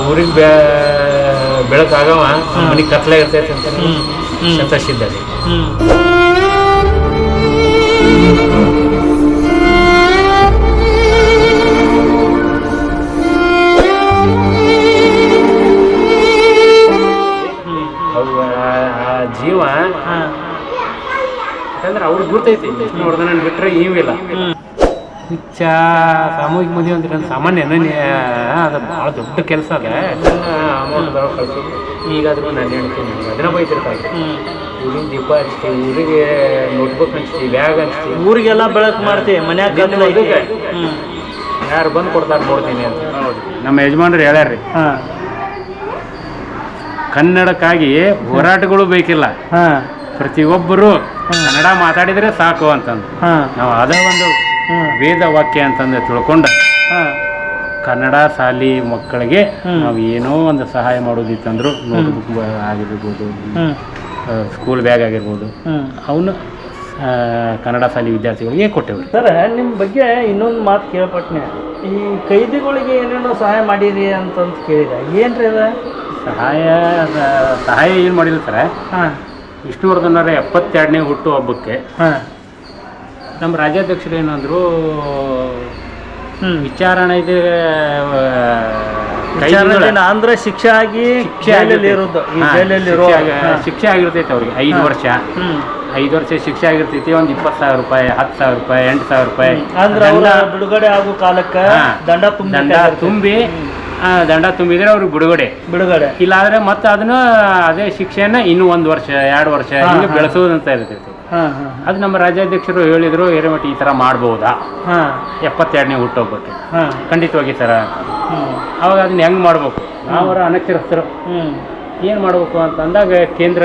ಊರಿಗೆ ಬೆಳಕಾಗವ ಮನೆಗೆ ಕತ್ಲೆ ಇರ್ತೈತೆ ಅಂತ ಸಂತೋಷಿದ್ದಾರೆ. ಜೀವ ಯಾಕಂದ್ರೆ ಅವ್ರಿಗೆ ಗೊತ್ತೈತಿ ವಿಷ್ಣುವರ್ಧನನ್ ಬಿಟ್ರೆ ಇವಿಲ್ಲ. ಹುಚ್ಚ ಸಾಮೂಹಿಕ ಮದುವೆ ಅಂದ್ರೆ ಸಾಮಾನ್ಯ ಅದು ಭಾಳ ದೊಡ್ಡ ಕೆಲಸ ಅದ. ಅಮೌಂಟ್ ಕಳ್ಸಿ ಈಗಾದ್ರೂ ನಾನು ಹೇಳ್ತೀನಿ ಅದನ್ನ ಬೈತಿರ್ತಾರೆ. ಊರಿಗೆ ದೀಪ ಹಚ್ತೀವಿ, ಊರಿಗೆ ನೋಟ್ಬುಕ್ ಹಂಚ್ತೀವಿ, ಬ್ಯಾಗ್ ಹಂಚ್ತೀವಿ, ಊರಿಗೆಲ್ಲ ಬೆಳಕು ಮಾಡ್ತೀವಿ. ಮನ್ಯಾಗ ಯಾರು ಬಂದು ಕೊಡ್ತಾರೆ ನೋಡ್ತೀನಿ ಅಂತ. ಹೌದು, ನಮ್ಮ ಯಜಮಾನ್ರು ಹೇಳ್ಯಾರ್ರಿ, ಕನ್ನಡಕ್ಕಾಗಿ ಹೋರಾಟಗಳು ಬೇಕಿಲ್ಲ, ಪ್ರತಿಯೊಬ್ಬರು ಕನ್ನಡ ಮಾತಾಡಿದ್ರೆ ಸಾಕು ಅಂತಂದು ನಾವು ಅದೇ ಒಂದು ವೇದ ವಾಕ್ಯ ಅಂತಂದು ತಿಳ್ಕೊಂಡು ಕನ್ನಡ ಶಾಲಿ ಮಕ್ಕಳಿಗೆ ನಾವು ಏನೋ ಒಂದು ಸಹಾಯ ಮಾಡೋದಿತ್ತಂದ್ರು ನೋಟ್ಬುಕ್ ಆಗಿರ್ಬೋದು, ಸ್ಕೂಲ್ ಬ್ಯಾಗ್ ಆಗಿರ್ಬೋದು, ಅವನು ಕನ್ನಡ ಶಾಲೆ ವಿದ್ಯಾರ್ಥಿಗಳಿಗೆ ಕೊಟ್ಟೆವು. ಸರ್, ನಿಮ್ಮ ಬಗ್ಗೆ ಇನ್ನೊಂದು ಮಾತು ಕೇಳ್ಪಟ್ನೆ, ಈ ಕೈದಿಗಳಿಗೆ ಏನೇನೋ ಸಹಾಯ ಮಾಡಿರಿ ಅಂತಂತ ಕೇಳಿದೆ. ಏನ್ರಿ ಅದ ಸಹಾಯ ಏನು ಮಾಡಿಲ್ಲ ಸರ. ವಿಷ್ಣುವರ್ಧನರ 72ನೇ ಹುಟ್ಟು ಹಬ್ಬಕ್ಕೆ ನಮ್ಮ ರಾಜ್ಯಾಧ್ಯಕ್ಷರು ಏನಂದ್ರು, ವಿಚಾರಣೆ ಅಂದ್ರೆ ಶಿಕ್ಷೆ ಆಗಿ ಶಿಕ್ಷೆ ಆಗಿರ್ತೈತೆ ಅವ್ರಿಗೆ 5 ವರ್ಷ ಶಿಕ್ಷೆ ಆಗಿರ್ತೈತಿ. ಒಂದು 20,000 ರೂಪಾಯಿ, 10,000 ರೂಪಾಯಿ, 8,000 ರೂಪಾಯಿ ಬಿಡುಗಡೆ ಆಗೋ ಕಾಲಕ್ಕೆ ದಂಡ ತುಂಬಿದ್ರೆ ಅವ್ರಿಗೆ ಬಿಡುಗಡೆ ಇಲ್ಲಾಂದ್ರೆ ಮತ್ತೆ ಅದನ್ನ ಅದೇ ಶಿಕ್ಷೆಯನ್ನ ಇನ್ನೂ 1 ವರ್ಷ 2 ವರ್ಷ ಹಿಂಗೆ ಬೆಳೆಸೋದಂತ ಇರ್ತೈತಿ. ಅದು ನಮ್ಮ ರಾಜ್ಯಾಧ್ಯಕ್ಷರು ಹೇಳಿದ್ರು, ಹಿರೇಮಠ ಈ ಥರ ಮಾಡ್ಬೋದಾ 72ನೇ ಹುಟ್ಟುಹಬ್ಬಕ್ಕೆ. ಖಂಡಿತವಾಗಿ ಸರ. ಅವಾಗ ಅದನ್ನ ಹೆಂಗೆ ಮಾಡ್ಬೇಕು, ನಾವರ ಅನಕ್ಷರಸ್ಥರು ಏನು ಮಾಡ್ಬೇಕು ಅಂತ ಅಂದಾಗ ಕೇಂದ್ರ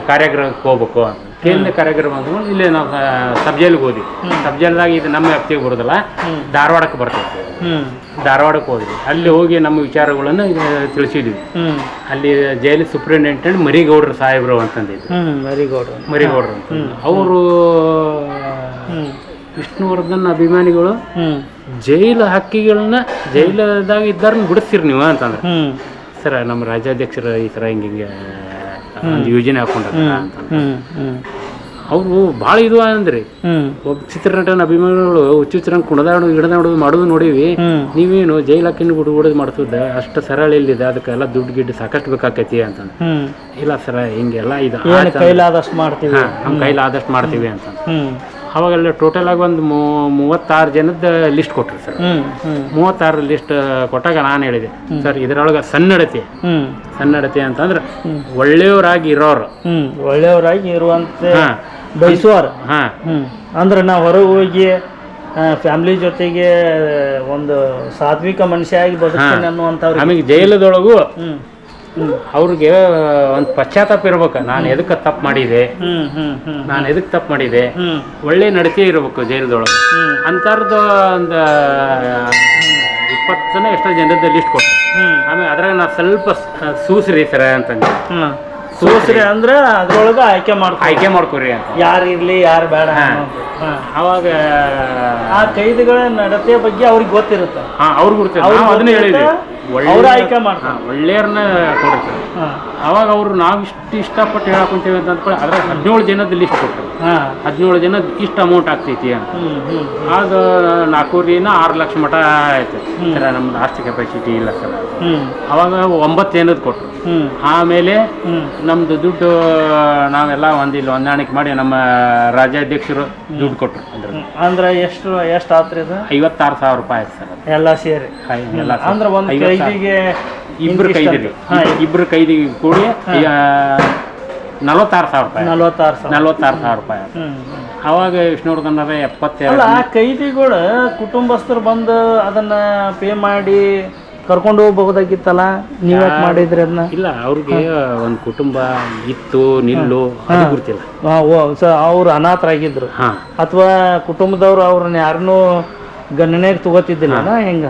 ಕಾರಾಗೃಹಕ್ಕೆ ಹೋಗ್ಬೇಕು. ಕೇಂದ್ರ ಕಾರಾಗೃಹ ಬಂದು ಇಲ್ಲೇ ನಾವು ಸಬ್ಜೆಲ್ಗೆ ಹೋದ್ವಿ. ಸಬ್ಜೆಲ್ದಾಗ ಇದು ನಮ್ಮ ವ್ಯಾಪ್ತಿಗೆ ಬರೋದಿಲ್ಲ, ಧಾರವಾಡಕ್ಕೆ ಬರ್ತೈತೆ. ಧಾರವಾಡಕ್ಕೆ ಹೋದ್ವಿ. ಅಲ್ಲಿ ಹೋಗಿ ನಮ್ಮ ವಿಚಾರಗಳನ್ನು ತಿಳಿಸಿದ್ವಿ. ಅಲ್ಲಿ ಜೈಲು ಸೂಪ್ರಿಂಟೆಂಡೆಂಟ್ ಮರಿಗೌಡ್ರ ಸಾಹೇಬ್ರು ಅಂತಂದಿದ್ರು. ಮರಿಗೌಡ್ರು ಅಂತ ಅವರು ವಿಷ್ಣುವರ್ಧನ್ ಅಭಿಮಾನಿಗಳು ಜೈಲು ಹಕ್ಕಿಗಳನ್ನ ಜೈಲದಾಗ ಇದ್ದಾರನ್ನ ಬಿಡಿಸ್ತೀರಿ ನೀವು ಅಂತಂದ್ರೆ, ಸರ ನಮ್ಮ ರಾಜ್ಯಾಧ್ಯಕ್ಷರು ಈ ಥರ ಹಿಂಗೆ ಒಂದು ಯೋಜನೆ ಹಾಕೊಂಡ್ರ ಅಂತ. ಅವರು ಭಾಳ ಇದು ಅಂದ್ರಿ. ಒಬ್ಬ ಚಿತ್ರನಟನ ಅಭಿಮಾನಿಗಳು ಹುಚ್ಚುಚ್ಚರಂಗೆ ಕುಣದಾಡೋದು ಮಾಡೋದು ನೋಡೀವಿ. ನೀವೇನು ಜೈಲ್ ಹಾಕಿನ ಬಿಡೋದು ಮಾಡ್ತಿದ್ದ ಅಷ್ಟು ಸರಳ ಇಲ್ಲಿದೆ, ಅದಕ್ಕೆಲ್ಲ ದುಡ್ಡು ಗಿಡ್ಡು ಸಾಕಷ್ಟು ಬೇಕಾಕೈತಿ ಅಂತಂದು. ಇಲ್ಲ ಸರ, ಹಿಂಗೆಲ್ಲ ಇದು ಕೈಲಾದಷ್ಟು ಮಾಡ್ತೀವಿ, ನಮ್ಮ ಕೈಲಾದಷ್ಟು ಮಾಡ್ತೀವಿ ಅಂತ. ಅವಾಗೆಲ್ಲ ಟೋಟಲ್ ಆಗಿ ಒಂದು 36 ಜನದ ಲಿಸ್ಟ್ ಕೊಟ್ರಿ ಸರ್. 36 ಲಿಸ್ಟ್ ಕೊಟ್ಟಾಗ ನಾನು ಹೇಳಿದೆ, ಸರ್ ಇದರೊಳಗೆ ಸನ್ನಡತೆ ಅಂತಂದ್ರೆ ಒಳ್ಳೆಯವರಾಗಿ ಇರುವಂತೆ ಬಯಸುವರು. ಅಂದ್ರೆ ನಾವು ಹೊರಗೆ ಹೋಗಿ ಫ್ಯಾಮಿಲಿ ಜೊತೆಗೆ ಒಂದು ಸಾತ್ವಿಕ ಮನುಷ್ಯ ಆಗಿ ಬದುಕ್ತೀನಿ ಅನ್ನುವಂಥವ್ರು. ನಮಗೆ ಜೈಲದೊಳಗೂ ಅವ್ರಿಗೆ ಒಂದು ಪಶ್ಚಾತ್ತಾಪ ಇರ್ಬೇಕು, ನಾನು ಎದಕ್ಕೆ ತಪ್ಪು ಮಾಡಿದೆ, ಒಳ್ಳೆ ನಡತೆ ಇರ್ಬೇಕು ಜೈಲದೊಳಗೆ ಅಂತಾರ್ದು ಒಂದು 20 ಜನ ಎಷ್ಟೋ ಜನದ ಲಿಸ್ಟ್ ಕೊಟ್ಟು. ಆಮೇಲೆ ಅದ್ರಾಗ ನಾ ಸ್ವಲ್ಪ ಸೂಸ್ರಿ ಸರ ಅಂತಂದೆ. ಸೂಸ್ರಿ ಅಂದ್ರೆ ಅದ್ರೊಳಗೆ ಆಯ್ಕೆ ಮಾಡ್ಕೊರಿ ಅಂತ, ಯಾರು ಇರ್ಲಿ ಯಾರು ಬೇಡ. ಅವಾಗ ಆ ಕೈದಿಗಳ ನಡತೆ ಬಗ್ಗೆ ಅವ್ರಿಗೆ ಗೊತ್ತಿರುತ್ತೆ. ಅವ್ರಿಗೆ ಗೊತ್ತಿರುತ್ತೆ. ನಾವು ಅದನ್ನ ಹೇಳಿದ್ವಿ, ಆಯ್ಕೆ ಮಾಡ್ತಾರೆ, ಒಳ್ಳೆಯವ್ರನ್ನ ಕೊಡ್ತಾರೆ. ಅವಾಗ ಅವರು ನಾವು ಇಷ್ಟಪಟ್ಟು ಹೇಳಕ್ ಕುಂತೇವೆ ಅಂತ ಅಂದ್ಕೊಳ್ಳಿ, ಅದ್ರಾಗ 17 ಜನದ ಲಿಸ್ಟ್ ಕೊಟ್ಟರು. 17 ಜನ ಇಷ್ಟು ಅಮೌಂಟ್ ಆಗ್ತೈತಿ ಅಂತ. ಅದು 4 6 ಲಕ್ಷ ಮಟ ಆಯ್ತು ಸರ. ನಮ್ದು ಅಷ್ಟು ಕೆಪಾಸಿಟಿ ಇಲ್ಲ ಸರ್. ಅವಾಗ 9 ಜನದ ಕೊಟ್ಟರು. ಆಮೇಲೆ ನಮ್ದು ದುಡ್ಡು ನಾವೆಲ್ಲ ಹೊಂದಾಣಿಕೆ ಮಾಡಿ ನಮ್ಮ ರಾಜ್ಯಾಧ್ಯಕ್ಷರು ದುಡ್ಡು ಕೊಟ್ಟರು. ಅಂದ್ರೆ ಎಷ್ಟು ಆತ್ರಿ? 56,000 ರೂಪಾಯಿ ಆಯ್ತು ಸರ್, ಎಲ್ಲ ಸೇರಿ. ಅಂದ್ರೆ ಒಂದು ಕೈದಿಗೆ ಇಬ್ರು ಕೈದಿಗೆ ಕೂಡಿ 46,000 ರೂಪಾಯಿ. 46,000 ರೂಪಾಯಿ. ಅವಾಗ ವಿಷ್ಣುವರ್ಧನರ 72. ಕೈದಿಗಳು ಕುಟುಂಬಸ್ಥರು ಬಂದು ಅದನ್ನ ಪೇ ಮಾಡಿ ಕರ್ಕೊಂಡು ಹೋಗ್ಬಹುದಾಗಿತ್ತಲ್ಲ, ನೀವ್ಯಾಕೆ ಮಾಡಿದ್ರಿ ಅದನ್ನ? ಇಲ್ಲ, ಅವ್ರಿಗೆ ಒಂದು ಕುಟುಂಬ ಇತ್ತು ನಿಲ್ಲು ಅದು ಗೊತ್ತಿಲ್ಲ. ಅವ್ರು ಅನಾಥರಾಗಿದ್ರು ಅಥವಾ ಕುಟುಂಬದವ್ರು ಅವ್ರನ್ನ ಯಾರನ್ನೂ ಗಣನೆಗೆ ತಗೋತಿದ್ದಿಲ್ಲ ಹೆಂಗ?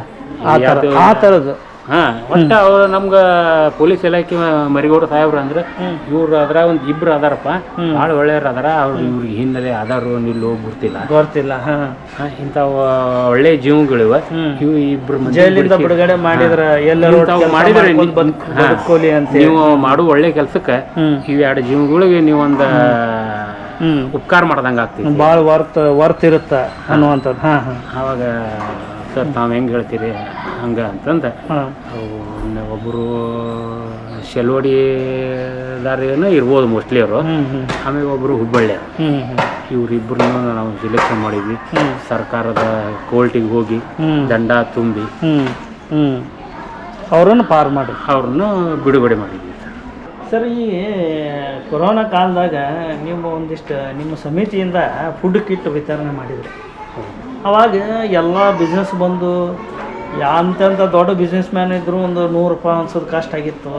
ಆ ಥರದ್ದು ಒಟ್ಟ ಅವ್ರು ನಮ್ಗೆ ಪೊಲೀಸ್ ಇಲಾಖೆ ಮರಿಗೌಡ ಸಾಹೇಬ್ರು ಅಂದ್ರೆ ಇವ್ರು ಅದ್ರ ಒಂದ್ ಇಬ್ರು ಅದಾರಪ್ಪ, ಭಾಳ ಒಳ್ಳೆಯವ್ರು ಅದಾರ. ಅವ್ರು ಇವ್ರಿಗೆ ಹಿನ್ನೆಲೆ ಅದಾರು ನಿಲ್ಲೋ ಗೊತ್ತಿಲ್ಲ. ಇಂಥ ಒಳ್ಳೆ ಜೀವಗಳಿವ. ಇವು ಇಬ್ರು ಜೈಲಿಂದ ಬಿಡುಗಡೆ ಮಾಡಿದ್ರ ಮಾಡಿದ್ರೆ ನೀವು ಮಾಡೋ ಒಳ್ಳೆ ಕೆಲ್ಸಕ್ಕೆ ಇವ್ ಎರಡು ಜೀವಗಳಿಗೆ ನೀವೊಂದು ಉಪಕಾರ ಮಾಡ್ದಂಗೆ ಆಗ್ತೀವಿ. ಭಾಳ ವರ್ತ್ ಇರುತ್ತ ಅನ್ನುವಂಥದ್ದು. ಅವಾಗ ಸರ್ ತಾವು ಹೆಂಗೆ ಹೇಳ್ತೀರಿ ಹಂಗೆ ಅಂತಂದು ಒಬ್ಬರು ಶೆಲ್ವಡಿದಾರೇನೋ ಇರ್ಬೋದು ಮೋಸ್ಟ್ಲಿ ಅವರು. ಆಮೇಲೆ ಒಬ್ಬರು ಹುಬ್ಬಳ್ಳಿ, ಇವರಿಬ್ಬರನ್ನು ನಾವು ಸಿಲೆಕ್ಷನ್ ಮಾಡಿದ್ವಿ. ಸರ್ಕಾರದ ಕೋರ್ಟಿಗೆ ಹೋಗಿ ದಂಡ ತುಂಬಿ ಅವ್ರನ್ನು ಪಾರು ಮಾಡಿ ಅವ್ರನ್ನು ಬಿಡುಗಡೆ ಮಾಡಿದ್ವಿ. ಸರ್, ಈ ಕೊರೋನಾ ಕಾಲದಾಗ ನೀವು ಒಂದಿಷ್ಟು ನಿಮ್ಮ ಸಮಿತಿಯಿಂದ ಫುಡ್ ಕಿಟ್ ವಿತರಣೆ ಮಾಡಿದ್ರಿ. ಅವಾಗ ಎಲ್ಲ ಬಿಸ್ನೆಸ್ ಬಂದು ಅಂತೆಂಥ ದೊಡ್ಡ ಬಿಸ್ನೆಸ್ ಮ್ಯಾನ್ ಇದ್ದರೂ ಒಂದು 100 ರೂಪಾಯಿ ಅನ್ಸೋದು ಕಷ್ಟ ಆಗಿತ್ತು.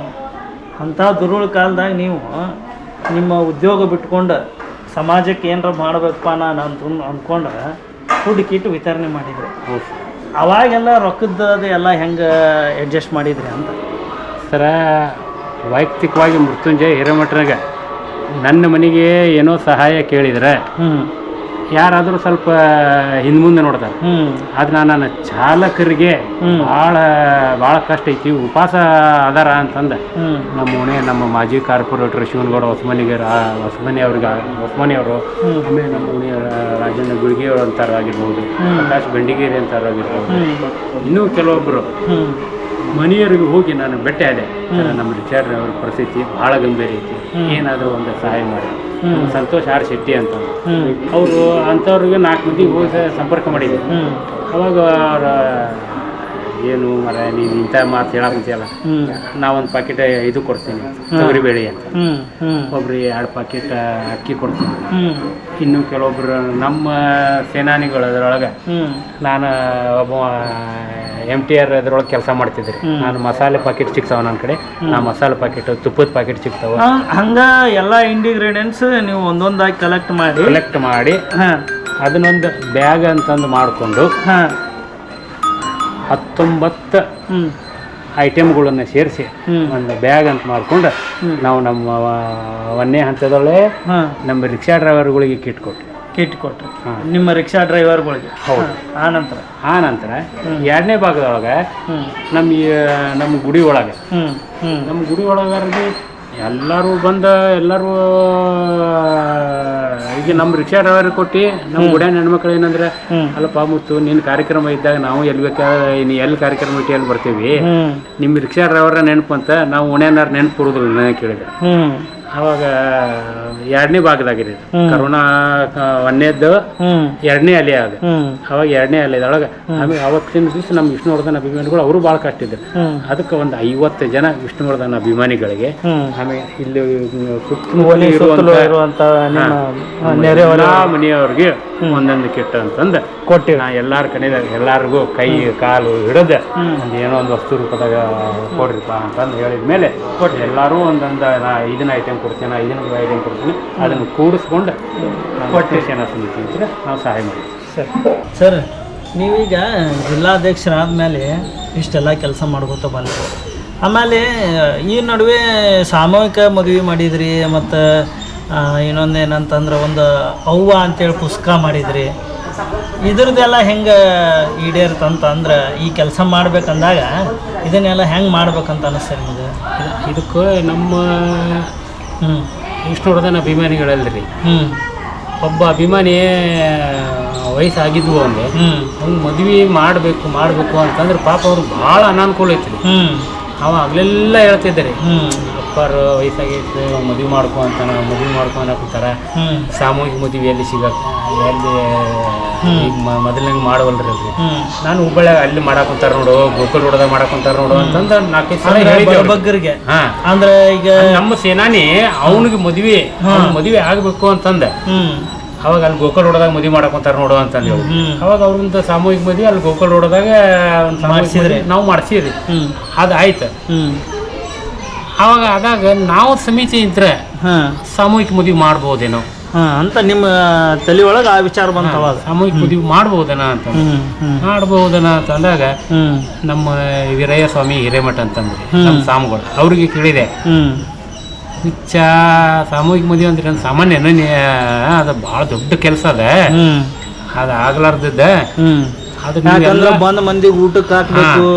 ಅಂಥ ದುರುಳ ಕಾಲದಾಗ ನೀವು ನಿಮ್ಮ ಉದ್ಯೋಗ ಬಿಟ್ಕೊಂಡು ಸಮಾಜಕ್ಕೆ ಏನಾರ ಮಾಡಬೇಕಪ್ಪ ನಾನು ಅಂದ್ಕೊಂಡು ಫುಡ್ ಕಿಟ್ ವಿತರಣೆ ಮಾಡಿದ್ರಿ. ಅವಾಗೆಲ್ಲ ರೊಕ್ಕದ ಎಲ್ಲ ಹೆಂಗೆ ಅಡ್ಜಸ್ಟ್ ಮಾಡಿದ್ರಿ ಅಂತ? ಸರ, ವೈಯಕ್ತಿಕವಾಗಿ ಮೃತ್ಯುಂಜಯ ಹಿರೇಮಠನಾಗ ನನ್ನ ಮನೆಗೆ ಏನೋ ಸಹಾಯ ಕೇಳಿದ್ರೆ ಯಾರಾದರೂ ಸ್ವಲ್ಪ ಹಿಂದೆ ನೋಡ್ತಾರೆ. ಆದ್ರೆ ನನ್ನ ಚಾಲಕರಿಗೆ ಭಾಳ ಕಷ್ಟ ಐತಿ, ಉಪವಾಸ ಅದಾರ ಅಂತಂದು ನಮ್ಮ ಮಾಜಿ ಕಾರ್ಪೊರೇಟರ್ ಶಿವನಗೌಡ ಹೊಸಮನಿ ಅವರು, ಆಮೇಲೆ ನಮ್ಮ ಓಣಿ ರಾಜಣ್ಣ ಗುಳಿಗೆಯವರು ಅಂತಾರಾಗಿರ್ಬೋದು, ಪ್ರಕಾಶ್ ಬೆಂಡಿಗೇರಿ ಅಂತಾರಾಗಿರ್ಬೋದು, ಇನ್ನೂ ಕೆಲವೊಬ್ಬರು ಮನೆಯವರಿಗೆ ಹೋಗಿ ನಾನು ಭೇಟಿ ಆದೆ. ನಮ್ಮ ರಿಚಾರ್ಡ್ ಅವ್ರ ಪರಿಸ್ಥಿತಿ ಭಾಳ ಗಂಭೀರ ಐತಿ, ಏನಾದರೂ ಒಂದು ಸಹಾಯ ಮಾಡಿ. ಸಂತೋಷ್ ಆರ್ ಶೆಟ್ಟಿ ಅಂತ ಅವರು ಅಂಥವ್ರಿಗೆ 4 ಮಂದಿಗೆ ಹೋಗಿ ಸಂಪರ್ಕ ಮಾಡಿದ್ವಿ. ಅವಾಗ ಅವ್ರ ಏನು ಮರ ನೀನು ಇಂಥ ಮಾತು ಹೇಳಕ್ಕಂತೀಯಲ್ಲ, ನಾವೊಂದು ಪಾಕೆಟ್ ಇದು ಕೊಡ್ತೀನಿ ತೊಗರಿಬೇಳೆ ಅಂತ, ಒಬ್ರಿಗೆ 2 ಪಾಕೆಟ್ ಅಕ್ಕಿ ಕೊಡ್ತೀನಿ. ಇನ್ನು ಕೆಲವೊಬ್ರು ನಮ್ಮ ಸೇನಾನಿಗಳು ಅದರೊಳಗೆ, ನಾನು ಒಬ್ಬ MTR ಅದ್ರೊಳಗೆ ಕೆಲಸ ಮಾಡ್ತಿದ್ರಿ. ನಾನು ಮಸಾಲೆ ಪಾಕೆಟ್ ಸಿಗ್ತಾವ ನನ್ನ ಕಡೆ, ನಾ ಮಸಾಲೆ ಪಾಕೆಟ್ ತುಪ್ಪದ ಪಾಕೆಟ್ ಸಿಗ್ತಾವ. ಹಂಗ ಎಲ್ಲ ಇಂಡಿಗ್ರೀಡಿಯೆಂಟ್ಸ್ ನೀವು ಒಂದೊಂದಾಗಿ ಕಲೆಕ್ಟ್ ಮಾಡಿ ಅದನ್ನೊಂದು ಬ್ಯಾಗ್ ಅಂತಂದು ಮಾಡಿಕೊಂಡು 19 ಐಟಮ್ಗಳನ್ನು ಸೇರಿಸಿ ಒಂದು ಬ್ಯಾಗ್ ಅಂತ ಮಾಡಿಕೊಂಡು ನಾವು ನಮ್ಮ 1ನೇ ಹಂತದೊಳಗೆ ನಮ್ಮ ರಿಕ್ಷಾ ಡ್ರೈವರ್ಗಳಿಗೆ ಕಿಟ್ ಕೊಟ್ಟರು. ನಿಮ್ಮ ರಿಕ್ಷಾ ಡ್ರೈವರ್ಗಳಿಗೆ. ಹೌದು. ಆ ನಂತರ 2ನೇ ಭಾಗದೊಳಗೆ ನಮ್ಮ ಗುಡಿ ಒಳಗೆ ಎಲ್ಲರೂ ಈಗ ನಮ್ಮ ರಿಕ್ಷಾ ಡ್ರೈವರ್ ಕೊಟ್ಟು ನಮ್ಮ ಗುಡಿಯ ಹೆಣ್ಮಕ್ಳು ಏನಂದ್ರೆ, ಅಲ್ಲಪ್ಪ ಮುತ್ತು ನಿನ್ನ ಕಾರ್ಯಕ್ರಮ ಇದ್ದಾಗ ನಾವು ಎಲ್ಲಿ ಕಾರ್ಯಕ್ರಮ ಇಟ್ಟು ಎಲ್ಲಿ ಬರ್ತೀವಿ, ನಿಮ್ಮ ರಿಕ್ಷಾ ಡ್ರೈವರ ನೆನಪು ಅಂತ ನಾವು ಓಣ್ಯಾನಾರು ನೆನಪು ಕೊಡೋದಿಲ್ಲ ಕೇಳಿದೆ. ಅವಾಗ 2ನೇ ಭಾಗದಾಗಿದೆ ಕರೋನಾ 1ನೇದ್ದು 2ನೇ ಅಲೆ ಆಗ. ಅವಾಗ 2ನೇ ಅಲೆದೊಳಗೆ ಆಮೇಲೆ ಅವತ್ತಿನ ದಿವಸ ನಮ್ಮ ವಿಷ್ಣುವರ್ಧನ್ ಅಭಿಮಾನಿಗಳು ಅವರು ಭಾಳ ಕಷ್ಟ ಇದ್ರು. ಅದಕ್ಕೆ ಒಂದು 50 ಜನ ವಿಷ್ಣುವರ್ಧನ್ ಅಭಿಮಾನಿಗಳಿಗೆ, ಆಮೇಲೆ ಇಲ್ಲಿ ಇರುವಂತ ಮನೆಯವ್ರಿಗೆ ಒಂದೊಂದು ಕಿಟ್ ಅಂತಂದು ಕೊಟ್ಟಿವಿ. ನಾ ಎಲ್ಲಾರ ಕಡೆದಾಗ ಎಲ್ಲರಿಗೂ ಕೈ ಕಾಲು ಹಿಡಿದು ಏನೋ ಒಂದು ವಸ್ತು ರೂಪದಾಗ ಕೊಡ್ರಿಪ್ಪ ಅಂತಂದು ಹೇಳಿದ ಮೇಲೆ ಎಲ್ಲರೂ ಒಂದೊಂದು ಇದನ್ನ ಐಟಮ್ ಕೊಡ್ತೀನಿ, ಇದನ್ನ ಐಟಮ್ ಕೊಡ್ತೀನಿ, ಅದನ್ನು ಕೂಡಿಸ್ಕೊಂಡು ಸೇನಾ ಸಮಿತಿ ಅಂತ ನಾವು ಸಹಾಯ ಮಾಡ್ತೀವಿ. ಸರ್, ನೀವೀಗ ಜಿಲ್ಲಾಧ್ಯಕ್ಷರಾದ ಮೇಲೆ ಇಷ್ಟೆಲ್ಲ ಕೆಲಸ ಮಾಡ್ಕೋತ ಬಂದ್ರಿ. ಆಮೇಲೆ ಈ ನಡುವೆ ಸಾಮೂಹಿಕ ಮದುವೆ ಮಾಡಿದ್ರಿ, ಮತ್ತು ಇನ್ನೊಂದೇನಂತಂದ್ರೆ ಒಂದು ಅವ್ವ ಅಂತೇಳಿ ಪುಸ್ತಕ ಮಾಡಿದ್ರಿ. ಇದ್ರದ್ದೆಲ್ಲ ಹೆಂಗೆ ಈಡೇರ್ತಂತಂದ್ರೆ ಈ ಕೆಲಸ ಮಾಡ್ಬೇಕಂದಾಗ ಇದನ್ನೆಲ್ಲ ಹೆಂಗೆ ಮಾಡ್ಬೇಕಂತ ಅನಿಸ್ತದೆ ನಿಮಗೆ? ಇದಕ್ಕೆ ನಮ್ಮ ವಿಷ್ಣುವರ್ಧನ್ ಅಭಿಮಾನಿಗಳಲ್ರಿ, ಒಬ್ಬ ಅಭಿಮಾನಿ ವಯಸ್ಸಾಗಿದ್ವು ಅವ್ನು ಮದುವೆ ಮಾಡಬೇಕು ಅಂತಂದ್ರೆ ಪಾಪ ಅವ್ರಿಗೆ ಭಾಳ ಅನಾನುಕೂಲ ಐತ್ರಿ. ಅವ ಆಗ್ಲೆಲ್ಲ ಹೇಳ್ತಿದ್ದಾರೆ, ಅಪ್ಪಾರು ವಯಸ್ಸಾಗೈತೆ ಮದುವೆ ಮಾಡ್ಕೊ ಅನ್ನಕುಂತಾರ. ಸಾಮೂಹಿಕ ಮದುವೆ ಎಲ್ಲಿ ಎಲ್ಲಿ ಈಗ ಮೊದಲಿನಂಗೆ ಮಾಡವಲ್ರಿ ಅಲ್ರಿ. ನಾನು ಹುಬ್ಬಳ್ಳಿಯಾಗ ಅಲ್ಲಿ ಮಾಡಾಕುಂತಾರ ನೋಡು, ಗೋಕುಲ್ ರೋಡ್ದಾಗ ಮಾಡಾಕುಂತಾರ ನೋಡು ಅಂತಂದ 4 ಸಲ ಹೇಳಿದ್ದೆ. ಅಂದ್ರೆ ಈಗ ನಮ್ಮ ಸೇನಾನಿ ಅವನಿಗೆ ಮದುವೆ ಆಗ್ಬೇಕು ಅಂತಂದ, ಅವಾಗ ಅಲ್ಲಿ ಗೋಕುಲ್ ರೋಡ್ದಾಗ ಮದುವೆ ಮಾಡಾಕೊಂತಾರ ನೋಡು ಅಂತಂದು ಹೇಳಿ, ಅವಾಗ ಅವ್ರಿಂದ ಸಾಮೂಹಿಕ ಮದುವೆ ಅಲ್ಲಿ ಗೋಕುಲ್ ರೋಡ್ದಾಗ ನಾವು ಮಾಡಿಸಿದ್ರಿ. ಅದು ಆಯ್ತು. ಅವಾಗ ಆದಾಗ ನಾವು ಸಮಿತಿ ಇದ್ರೆ ಸಾಮೂಹಿಕ ಮದುವೆ ಮಾಡ್ಬೋದೇನೋ ಅಂತ ನಿಮ್ಮ ತಲೆ ಒಳಗೆ ಆ ವಿಚಾರ ಬಂತವಾಗ ಸಾಮೂಹಿಕ ಮದುವೆ ಮಾಡ್ಬೋದನ ಅಂತ ಮಾಡ್ಬೋದನ ಅಂತ ಅಂದಾಗ ನಮ್ಮ ವೀರಯ್ಯ ಸ್ವಾಮಿ ಹಿರೇಮಠ ಅಂತಂದ್ರೆ ನಮ್ಮ ಸ್ವಾಮಿಗಳು ಅವ್ರಿಗೆ ಕೇಳಿದೆ ಹುಚ್ಚ ಸಾಮೂಹಿಕ ಮದುವೆ ಅಂದ್ರೆ ನನ್ನ ಸಾಮಾನ್ಯ ಅದು ಭಾಳ ದೊಡ್ಡ ಕೆಲಸ ಅದ ಅದು ಆಗ್ಲಾರ್ದದ್ದ ಯಾಕಂದ್ರೆ ಬಂದ ಮಂದಿಗೆ ಊಟಕ್ಕೆ ಹಾಕ್ಬೇಕು,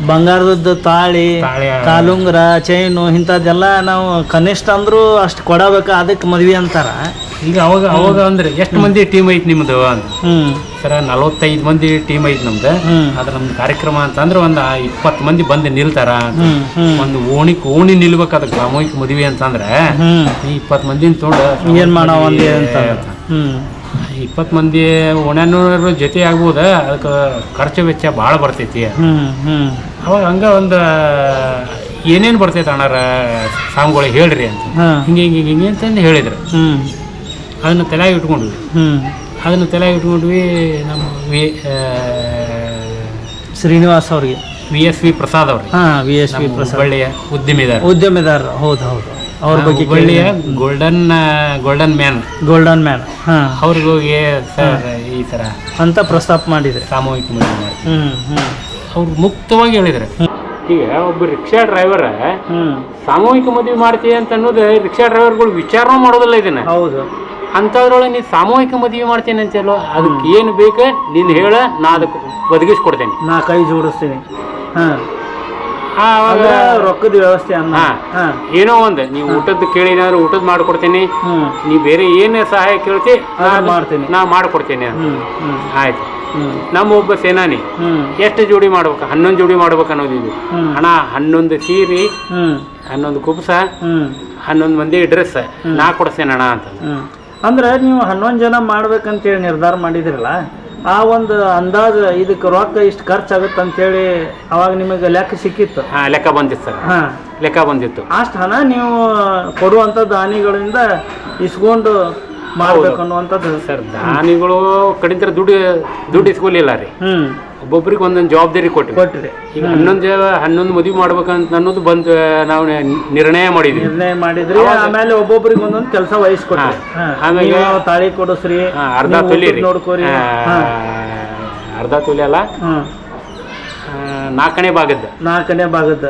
ಬಂಗಾರದ ತಾಳಿ, ಕಾಲುಂಗ್ರ, ಚೈನು ಇಂಥದ್ದೆಲ್ಲ ನಾವು ಕನಿಷ್ಠ ಅಂದ್ರೂ ಅಷ್ಟು ಕೊಡಬೇಕು, ಅದಕ್ಕೆ ಮದ್ವೆ ಅಂತಾರ. ಈಗ ಅವಾಗ ಅಂದ್ರೆ ಎಷ್ಟು ಮಂದಿ ಟೀಮ್ ಐತಿ ನಿಮ್ದು ಅಂತ ಸರ 45 ಮಂದಿ ಟೀಮ್ ಐತಿ ನಮ್ದು. ಅದ್ರ ನಮ್ದು ಕಾರ್ಯಕ್ರಮ ಅಂತಂದ್ರೆ ಒಂದು 20 ಮಂದಿ ಬಂದು ನಿಲ್ತಾರ. ಒಂದು ಓಣಿ ನಿಲ್ಬೇಕು ಅದಕ್ಕೆ ಸಾಮೂಹಿಕ ಮದುವೆ ಅಂತಂದ್ರೆ 20 ಮಂದಿನ ತೊಗೊಂಡು ಏನ್ ಮಾಡೋ ಅಂತ 20 ಮಂದಿ ಓಣ್ಯಾನೂರ ಜೊತೆ ಆಗ್ಬೋದ, ಅದಕ್ಕೆ ಖರ್ಚು ವೆಚ್ಚ ಭಾಳ ಬರ್ತೈತಿ. ಅವಾಗ ಹಂಗ ಒಂದು ಏನೇನು ಬರ್ತೈತೆ ಅಣ್ಣಾರ ಸಾಂಗ್ಗಳಿಗೆ ಹೇಳ್ರಿ ಅಂತ ಹಿಂಗೆ ಅಂತಂದು ಹೇಳಿದ್ರು. ಅದನ್ನು ತಲೆಯಾಗಿ ಇಟ್ಕೊಂಡ್ವಿ. ನಮ್ಮ ಶ್ರೀನಿವಾಸ್ ಅವ್ರಿಗೆ, VSV ಪ್ರಸಾದ್ ಅವ್ರಿಗೆ, VSV ಪ್ರಸಾದ್ ಒಳ್ಳೆಯ ಉದ್ಯಮಿದಾರ. ಹೌದು ಅವ್ರ ಬಗ್ಗೆ ಒಳ್ಳೆಯ ಗೋಲ್ಡನ್ ಮ್ಯಾನ್ ಅವ್ರಿಗೆ ಹೋಗಿ ಸರ್ ಈ ಥರ ಅಂತ ಪ್ರಸ್ತಾಪ ಮಾಡಿದ್ರೆ ಸಾಮೂಹಿಕ ಮದುವೆ ಮಾಡಿ ಅವ್ರು ಮುಕ್ತವಾಗಿ ಹೇಳಿದ್ರೆ. ಈಗ ಒಬ್ಬ ರಿಕ್ಷಾ ಡ್ರೈವರ್ ಸಾಮೂಹಿಕ ಮದುವೆ ಮಾಡ್ತೀವಿ ಅಂತ ಅನ್ನೋದು ರಿಕ್ಷಾ ಡ್ರೈವರ್ಗಳು ವಿಚಾರ ಮಾಡೋದಿಲ್ಲ ಇದನ್ನ. ಹೌದು. ಅಂಥದ್ರೊಳಗೆ ನೀನು ಸಾಮೂಹಿಕ ಮದುವೆ ಮಾಡ್ತೇನೆ ಅಂತೇಳೋ ಅದಕ್ಕೆ ಏನು ಬೇಕು ನೀನು ಹೇಳ, ನಾ ಅದಕ್ಕೆ ಒದಗಿಸ್ಕೊಡ್ತೇನೆ, ನಾ ಕೈ ಜೋಡಿಸ್ತೀನಿ. ರೊಕ್ಕದ ವ್ಯವಸ್ಥೆ ಏನೋ ಒಂದು ನೀವು ಊಟದ ಕೇಳಿನಾದ್ರು ಊಟದ ಮಾಡ್ಕೊಡ್ತೀನಿ, ನೀ ಬೇರೆ ಏನೇ ಸಹಾಯ ಕೇಳ್ತಿ ನಾ ಮಾಡ್ಕೊಡ್ತೇನೆ. ಆಯ್ತು. ನಮ್ಮ ಒಬ್ಬ ಸೇನಾನಿ ಎಷ್ಟು ಜೋಡಿ ಮಾಡ್ಬೇಕು? 11 ಜೋಡಿ ಮಾಡ್ಬೇಕು ಅನ್ನೋದಿದ್ದು. ಅಣ್ಣ 11 ಸೀರೆ, 11 ಕುಬ್ಸ, 11 ಮಂದಿ ಡ್ರೆಸ್ ನಾ ಕೊಡ್ತೇನೆ ಅಣ್ಣ ಅಂತ. ಅಂದ್ರೆ ನೀವು 11 ಜನ ಮಾಡ್ಬೇಕಂತೇಳಿ ನಿರ್ಧಾರ ಮಾಡಿದ್ರಲ್ಲ, ಆ ಒಂದು ಅಂದಾಜು ಇದಕ್ಕೆ ರೊಕ್ಕ ಇಷ್ಟು ಖರ್ಚಾಗುತ್ತೆ ಅಂತೇಳಿ ಅವಾಗ ನಿಮಗೆ ಲೆಕ್ಕ ಸಿಕ್ಕಿತ್ತು? ಲೆಕ್ಕ ಬಂದಿತ್ತು ಸರ್. ಲೆಕ್ಕ ಬಂದಿತ್ತು. ಅಷ್ಟು ಹಣ ನೀವು ಕೊಡುವಂಥ ದಾನಿಗಳಿಂದ ಇಸ್ಕೊಂಡು ಮಾಡ್ಬೇಕು ಅನ್ನುವಂಥದ್ದು ಸರ್. ದಾನಿಗಳು ಕಡಿಂದ ದುಡ್ಡು ಇಸ್ಕೊಲಿಲ್ಲ ರೀ. ಒಬ್ಬೊಬ್ರಿಗೆ ಒಂದೊಂದು ಜವಾಬ್ದಾರಿ ಕೊಟ್ಟಿರಿ. ಈಗ 11 ಮದುವೆ ಮಾಡ್ಬೇಕಂತ ಅನ್ನೋದು ಬಂದು ನಾವು ನಿರ್ಣಯ ಮಾಡಿದ್ರಿ. ಆಮೇಲೆ ಒಬ್ಬೊಬ್ರಿಗೆ ಒಂದೊಂದು ಕೆಲಸ ವಹಿಸ್ಕೊಟ್ರಿ. ಆಮೇಲೆ ತಾಳಿ ಕೊಡಿಸ್ರಿ, ಅರ್ಧ ತೊಲಿ ನೋಡ್ಕೋರಿ. ಅರ್ಧ ತೊಲಿ ಅಲ್ಲ, 4ನೇ ಭಾಗದ